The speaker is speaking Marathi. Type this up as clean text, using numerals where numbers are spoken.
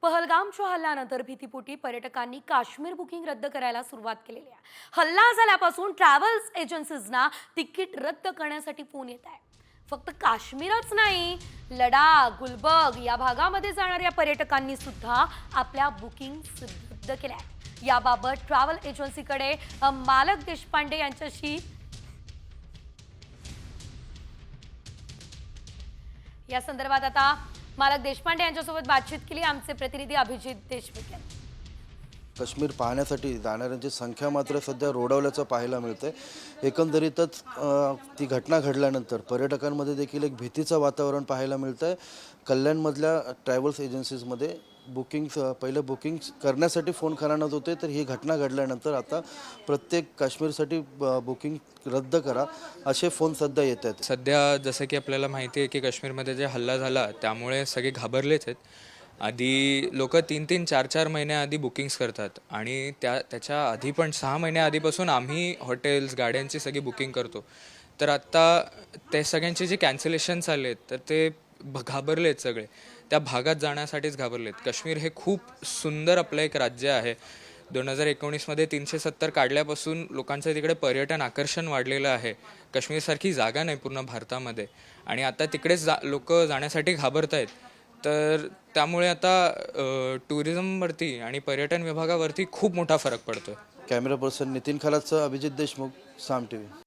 पहलगामच्या हल्ल्यानंतर भीतीपोटी पर्यटकांनी काश्मीर बुकिंग रद्द करायला सुरुवात केलेली आहे. हल्ला झाल्यापासून ट्रॅव्हल्स एजन्सीजना तिकीट रद्द करण्यासाठी फोन येत आहे. फक्त काश्मीरच नाही, लडाख, गुलबर्ग या भागामध्ये जाणाऱ्या पर्यटकांनी सुद्धा आपल्या बुकिंग रद्द केल्या आहेत. याबाबत ट्रॅव्हल एजन्सीकडे मालक देशपांडे यांच्याशी या संदर्भात आता मालक देशपांडे यांच्यासोबत बातचीत केली आमचे प्रतिनिधी अभिजित देशमुख यांनी. काश्मीर पाहण्यासाठी जाणाऱ्यांची संख्या मात्र सध्या रोडावल्याचं पाहायला मिळतंय. एकंदरीतच ती घटना घडल्यानंतर पर्यटकांमध्ये देखील एक भीतीचं वातावरण पाहायला मिळतंय. कल्याणमधल्या ट्रॅव्हल्स एजन्सीजमध्ये पहिलं बुकिंग करण्यासाठी फोन करण्यात होते, तर ही घटना घडल्यानंतर आता प्रत्येक काश्मीरसाठी बुकिंग रद्द करा असे फोन सध्या येत आहेत. सध्या जसं की आपल्याला माहिती आहे की काश्मीरमध्ये जे हल्ला झाला त्यामुळे सगळे घाबरलेच आहेत. आधी लोक 3-3, 4-4 महिन्याआधी बुकिंग्स करतात आणि त्याच्या आधी पण 6 महिन्याआधीपासून आम्ही हॉटेल्स गाड्यांची सगळी बुकिंग करतो. तर आत्ता ते सगळ्यांचे जे कॅन्सलेशन्स आले तर ते घाबरलेत सगळे, त्या भागात जाण्यासाठीच घाबरलेत. काश्मीर हे खूप सुंदर आपलं एक राज्य आहे. 2019मध्ये 370 काढल्यापासून लोकांचं तिकडे पर्यटन आकर्षण वाढलेलं आहे. काश्मीरसारखी जागा नाही पूर्ण भारतामध्ये आणि आता तिकडेच लोक जाण्यासाठी घाबरत आहेत. तर त्यामुळे आता टुरिझमवरती आणि पर्यटन विभागावरती खूप मोठा फरक पडतो. कॅमेरा पर्सन नितीन खलाससह अभिजित देशमुख, साम TV.